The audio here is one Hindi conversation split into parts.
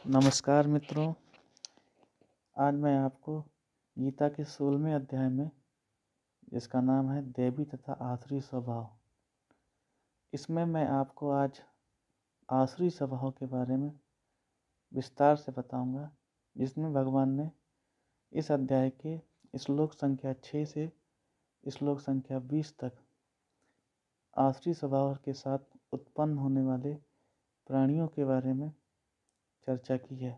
नमस्कार मित्रों, आज मैं आपको गीता के 16वें अध्याय में, जिसका नाम है दैवी तथा आसुरी स्वभाव, इसमें मैं आपको आज आसुरी स्वभाव के बारे में विस्तार से बताऊंगा, जिसमें भगवान ने इस अध्याय के श्लोक संख्या 6 से श्लोक संख्या 20 तक आसुरी स्वभाव के साथ उत्पन्न होने वाले प्राणियों के बारे में चर्चा की है।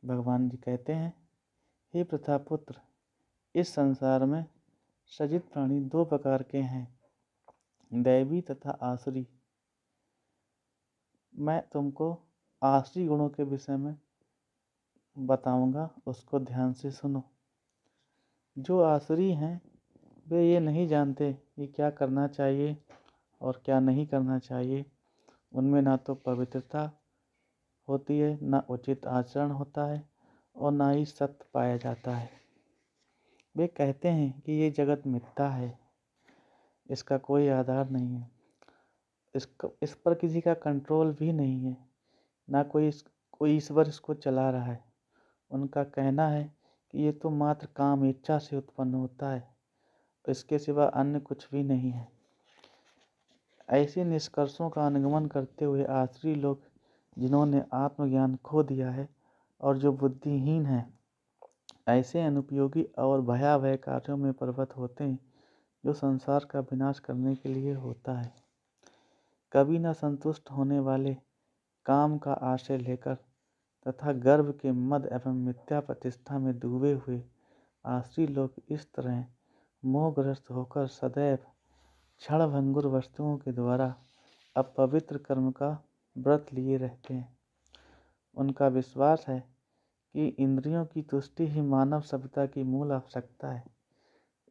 भगवान जी कहते हैं, हे प्रथापुत्र, इस संसार में सृजित प्राणी दो प्रकार के हैं, दैवी तथा आसुरी। मैं तुमको आसुरी गुणों के विषय में बताऊंगा, उसको ध्यान से सुनो। जो आसुरी हैं वे ये नहीं जानते कि क्या करना चाहिए और क्या नहीं करना चाहिए। उनमें ना तो पवित्रता होती है, ना उचित आचरण होता है और ना ही सत्य पाया जाता है। वे कहते हैं कि ये जगत मिथ्या है, इसका कोई आधार नहीं है, इस पर किसी का कंट्रोल भी नहीं है, ना कोई ईश्वर इसको चला रहा है। उनका कहना है कि ये तो मात्र काम इच्छा से उत्पन्न होता है, इसके सिवा अन्य कुछ भी नहीं है। ऐसे निष्कर्षों का अनुगमन करते हुए आसुरी लोग, जिन्होंने आत्मज्ञान खो दिया है और जो बुद्धिहीन हैं, ऐसे अनुपयोगी और भयावह कार्यों में प्रवृत्त होते हैं जो संसार का विनाश करने के लिए होता है। कभी न संतुष्ट होने वाले काम का आश्रय लेकर तथा गर्व के मद एवं मिथ्या प्रतिष्ठा में डूबे हुए आसुरी लोग इस तरह मोहग्रस्त होकर सदैव क्षणभंगुर वस्तुओं के द्वारा अपवित्र कर्म का व्रत लिए रहते हैं। उनका विश्वास है कि इंद्रियों की तुष्टि ही मानव सभ्यता की मूल आवश्यकता है।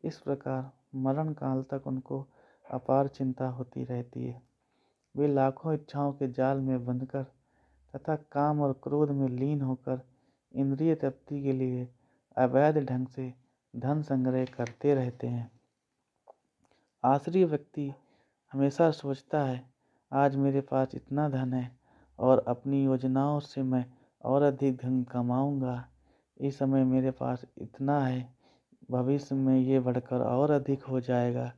इस प्रकार मरण काल तक उनको अपार चिंता होती रहती है। वे लाखों इच्छाओं के जाल में बंधकर तथा काम और क्रोध में लीन होकर इंद्रिय तृप्ति के लिए अवैध ढंग से धन संग्रह करते रहते हैं। आसुरी व्यक्ति हमेशा सोचता है, आज मेरे पास इतना धन है और अपनी योजनाओं से मैं और अधिक धन कमाऊंगा। इस समय मेरे पास इतना है, भविष्य में ये बढ़कर और अधिक हो जाएगा।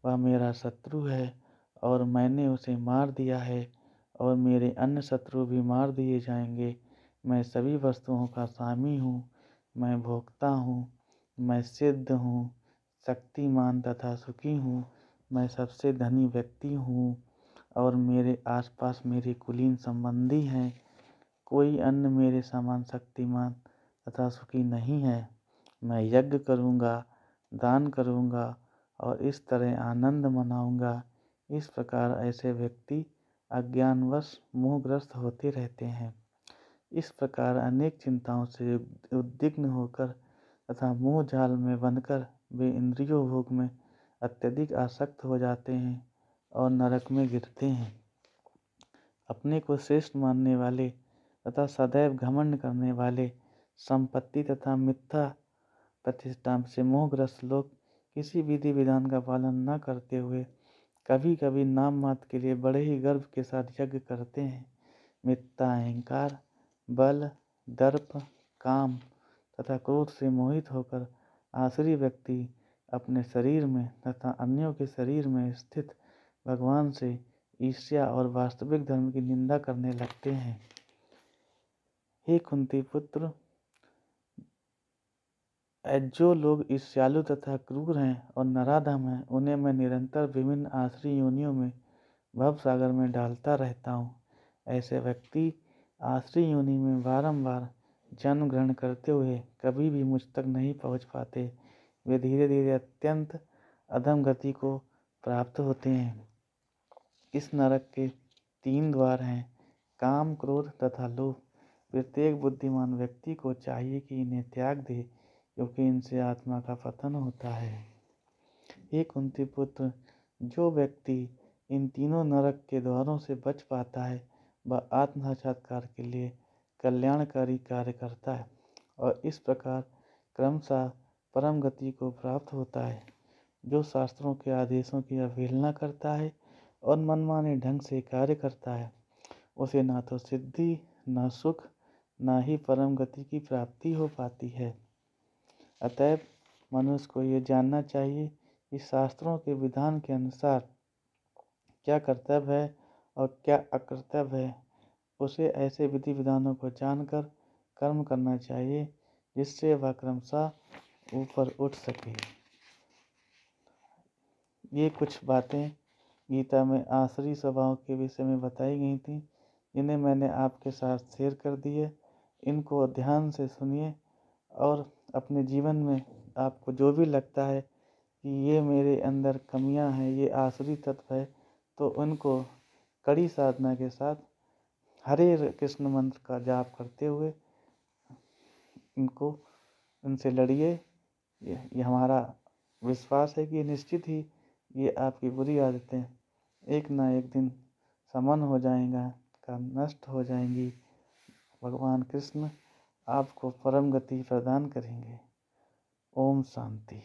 वह मेरा शत्रु है और मैंने उसे मार दिया है और मेरे अन्य शत्रु भी मार दिए जाएंगे। मैं सभी वस्तुओं का स्वामी हूँ, मैं भोक्ता हूँ, मैं सिद्ध हूँ, शक्तिमान तथा सुखी हूँ, मैं सबसे धनी व्यक्ति हूँ और मेरे आसपास मेरे कुलीन संबंधी हैं। कोई अन्य मेरे समान शक्तिमान तथा सुखी नहीं है। मैं यज्ञ करूँगा, दान करूँगा और इस तरह आनंद मनाऊँगा। इस प्रकार ऐसे व्यक्ति अज्ञानवश मोहग्रस्त होते रहते हैं। इस प्रकार अनेक चिंताओं से उद्विग्न होकर तथा मोह जाल में बंधकर वे इंद्रियों भोग में अत्यधिक आसक्त हो जाते हैं और नरक में गिरते हैं। अपने को श्रेष्ठ मानने वाले तथा सदैव घमंड करने वाले, संपत्ति तथा मिथ्या प्रतिष्ठा से मोहग्रस्त लोग किसी विधि विधान का पालन न करते हुए कभी कभी नाम मात्र के लिए बड़े ही गर्व के साथ यज्ञ करते हैं। मिथ्या अहंकार, बल, दर्प, काम तथा क्रोध से मोहित होकर आसुरी व्यक्ति अपने शरीर में तथा अन्यों के शरीर में स्थित भगवान से ईर्ष्या और वास्तविक धर्म की निंदा करने लगते हैं। हे कुंती पुत्र, जो लोग ईर्ष्यालु तथा क्रूर हैं और नराधम हैं, उन्हें मैं निरंतर विभिन्न आसुरी योनियों में भव सागर में डालता रहता हूँ। ऐसे व्यक्ति आसुरी योनि में बारंबार जन्म ग्रहण करते हुए कभी भी मुझ तक नहीं पहुँच पाते। वे धीरे धीरे अत्यंत अधम गति को प्राप्त होते हैं। इस नरक के 3 द्वार हैं, काम, क्रोध तथा लोभ। प्रत्येक बुद्धिमान व्यक्ति को चाहिए कि इन्हें त्याग दे, क्योंकि इनसे आत्मा का पतन होता है। हे कुंती पुत्र, जो व्यक्ति इन तीनों नरक के द्वारों से बच पाता है, वह आत्म साक्षात्कार के लिए कल्याणकारी कार्य करता है और इस प्रकार क्रमशः परम गति को प्राप्त होता है। जो शास्त्रों के आदेशों की अवहेलना करता है और मनमाने ढंग से कार्य करता है, उसे ना तो सिद्धि न सुख न ही परम गति की प्राप्ति हो पाती है। अतएव मनुष्य को ये जानना चाहिए कि शास्त्रों के विधान के अनुसार क्या कर्तव्य है और क्या अकर्तव्य है। उसे ऐसे विधि विधानों को जानकर कर्म करना चाहिए जिससे वह क्रमशः ऊपर उठ सके। ये कुछ बातें गीता में आसुरी स्वभाव के विषय में बताई गई थी, जिन्हें मैंने आपके साथ शेयर कर दिए। इनको ध्यान से सुनिए और अपने जीवन में आपको जो भी लगता है कि ये मेरे अंदर कमियां हैं, ये आसुरी तत्व है, तो उनको कड़ी साधना के साथ हरे कृष्ण मंत्र का जाप करते हुए इनसे लड़िए। ये हमारा विश्वास है कि निश्चित ही ये आपकी बुरी आदतें एक ना एक दिन समन हो जाएगा का नष्ट हो जाएंगी। भगवान कृष्ण आपको परम गति प्रदान करेंगे। ओम शांति।